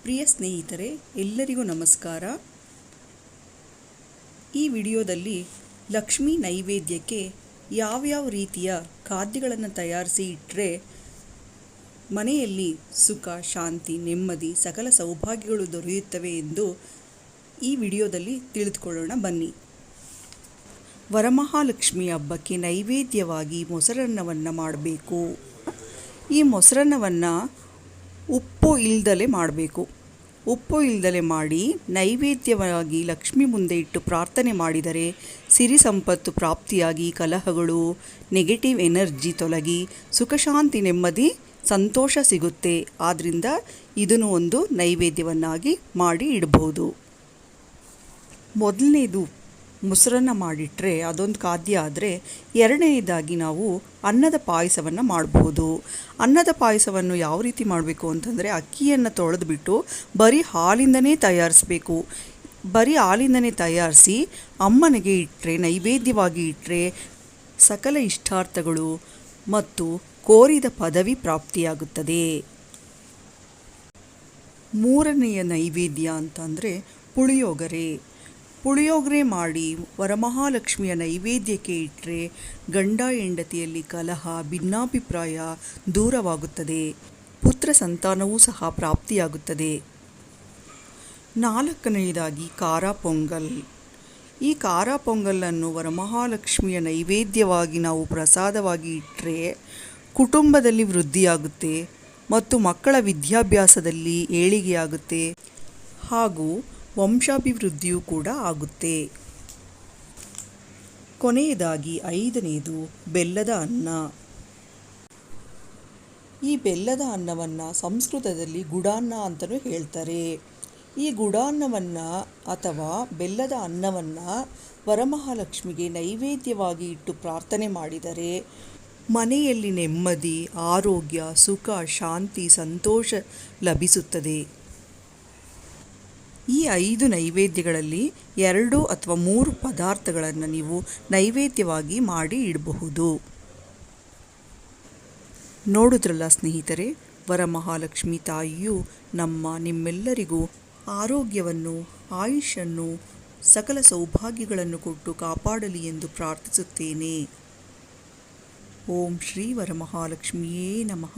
ಪ್ರಿಯ ಸ್ನೇಹಿತರೆ, ಎಲ್ಲರಿಗೂ ನಮಸ್ಕಾರ. ಈ ವಿಡಿಯೋದಲ್ಲಿ ಲಕ್ಷ್ಮೀ ನೈವೇದ್ಯಕ್ಕೆ ಯಾವ್ಯಾವ ರೀತಿಯ ಖಾದ್ಯಗಳನ್ನು ತಯಾರಿಸಿ ಇಟ್ಟರೆ ಮನೆಯಲ್ಲಿ ಸುಖ, ಶಾಂತಿ, ನೆಮ್ಮದಿ, ಸಕಲ ಸೌಭಾಗ್ಯಗಳು ದೊರೆಯುತ್ತವೆ ಎಂದು ಈ ವಿಡಿಯೋದಲ್ಲಿ ತಿಳಿದುಕೊಳ್ಳೋಣ ಬನ್ನಿ. ವರಮಹಾಲಕ್ಷ್ಮಿ ಹಬ್ಬಕ್ಕೆ ನೈವೇದ್ಯವಾಗಿ ಮೊಸರನ್ನವನ್ನು ಮಾಡಬೇಕು. ಈ ಮೊಸರನ್ನವನ್ನು ಉಪ್ಪು ಇಲ್ಲದಲೇ ಮಾಡಬೇಕು. ಉಪ್ಪು ಇಲ್ಲದಲೇ ಮಾಡಿ ನೈವೇದ್ಯವಾಗಿ ಲಕ್ಷ್ಮಿ ಮುಂದೆ ಇಟ್ಟು ಪ್ರಾರ್ಥನೆ ಮಾಡಿದರೆ ಸಿರಿ ಸಂಪತ್ತು ಪ್ರಾಪ್ತಿಯಾಗಿ ಕಲಹಗಳು, ನೆಗೆಟಿವ್ ಎನರ್ಜಿ ತೊಲಗಿ ಸುಖ, ಶಾಂತಿ, ನೆಮ್ಮದಿ, ಸಂತೋಷ ಸಿಗುತ್ತೆ. ಆದ್ದರಿಂದ ಇದನ್ನು ಒಂದು ನೈವೇದ್ಯವನ್ನಾಗಿ ಮಾಡಿ ಇಡಬಹುದು. ಮೊದಲನೇದು ಮೊಸರನ್ನ ಮಾಡಿಟ್ರೆ ಅದೊಂದು ಖಾದ್ಯ ಆದರೆ, ಎರಡನೇದಾಗಿ ನಾವು ಅನ್ನದ ಪಾಯಸವನ್ನು ಮಾಡಬಹುದು. ಅನ್ನದ ಪಾಯಸವನ್ನು ಯಾವ ರೀತಿ ಮಾಡಬೇಕು ಅಂತಂದರೆ, ಅಕ್ಕಿಯನ್ನು ತೊಳೆದುಬಿಟ್ಟು ಬರೀ ಹಾಲಿಂದನೇ ತಯಾರಿಸಬೇಕು. ಬರೀ ಹಾಲಿಂದನೇ ತಯಾರಿಸಿ ಅಮ್ಮನಿಗೆ ಇಟ್ಟರೆ, ನೈವೇದ್ಯವಾಗಿ ಇಟ್ಟರೆ ಸಕಲ ಇಷ್ಟಾರ್ಥಗಳು ಮತ್ತು ಕೋರಿದ ಪದವಿ ಪ್ರಾಪ್ತಿಯಾಗುತ್ತದೆ. ಮೂರನೆಯ ನೈವೇದ್ಯ ಅಂತಂದರೆ ಪುಳಿಯೋಗರೆ ಮಾಡಿ ವರಮಹಾಲಕ್ಷ್ಮಿಯ ನೈವೇದ್ಯಕ್ಕೆ ಇಟ್ಟರೆ ಗಂಡ ಹೆಂಡತಿಯಲ್ಲಿ ಕಲಹ, ಭಿನ್ನಾಭಿಪ್ರಾಯ ದೂರವಾಗುತ್ತದೆ. ಪುತ್ರ ಸಂತಾನವೂ ಸಹ ಪ್ರಾಪ್ತಿಯಾಗುತ್ತದೆ. ನಾಲ್ಕನೆಯದಾಗಿ ಖಾರ ಪೊಂಗಲ್. ಈ ಖಾರ ಪೊಂಗಲನ್ನು ವರಮಹಾಲಕ್ಷ್ಮಿಯ ನೈವೇದ್ಯವಾಗಿ ನಾವು ಪ್ರಸಾದವಾಗಿ ಇಟ್ಟರೆ ಕುಟುಂಬದಲ್ಲಿ ವೃದ್ಧಿಯಾಗುತ್ತೆ ಮತ್ತು ಮಕ್ಕಳ ವಿದ್ಯಾಭ್ಯಾಸದಲ್ಲಿ ಏಳಿಗೆಯಾಗುತ್ತೆ ಹಾಗೂ ವಂಶಾಭಿವೃದ್ಧಿಯೂ ಕೂಡ ಆಗುತ್ತೆ. ಕೊನೆಯದಾಗಿ ಐದನೇದು ಬೆಲ್ಲದ ಅನ್ನ. ಈ ಬೆಲ್ಲದ ಅನ್ನವನ್ನು ಸಂಸ್ಕೃತದಲ್ಲಿ ಗುಡಾನ್ನ ಅಂತಲೂ ಹೇಳ್ತಾರೆ. ಈ ಗುಡಾನ್ನವನ್ನು ಅಥವಾ ಬೆಲ್ಲದ ಅನ್ನವನ್ನು ವರಮಹಾಲಕ್ಷ್ಮಿಗೆ ನೈವೇದ್ಯವಾಗಿ ಇಟ್ಟು ಪ್ರಾರ್ಥನೆ ಮಾಡಿದರೆ ಮನೆಯಲ್ಲಿ ನೆಮ್ಮದಿ, ಆರೋಗ್ಯ, ಸುಖ, ಶಾಂತಿ, ಸಂತೋಷ ಲಭಿಸುತ್ತದೆ. ಈ 5 ನೈವೇದ್ಯಗಳಲ್ಲಿ 2 ಅಥವಾ 3 ಪದಾರ್ಥಗಳನ್ನು ನೀವು ನೈವೇದ್ಯವಾಗಿ ಮಾಡಿ ಇಡಬಹುದು. ನೋಡಿದ್ರಲ್ಲ ಸ್ನೇಹಿತರೆ, ವರಮಹಾಲಕ್ಷ್ಮಿ ತಾಯಿಯು ನಿಮ್ಮೆಲ್ಲರಿಗೂ ಆರೋಗ್ಯವನ್ನು, ಆಯುಷನ್ನು, ಸಕಲ ಸೌಭಾಗ್ಯಗಳನ್ನು ಕೊಟ್ಟು ಕಾಪಾಡಲಿ ಎಂದು ಪ್ರಾರ್ಥಿಸುತ್ತೇನೆ. ಓಂ ಶ್ರೀ ವರಮಹಾಲಕ್ಷ್ಮಿಯೇ ನಮಃ.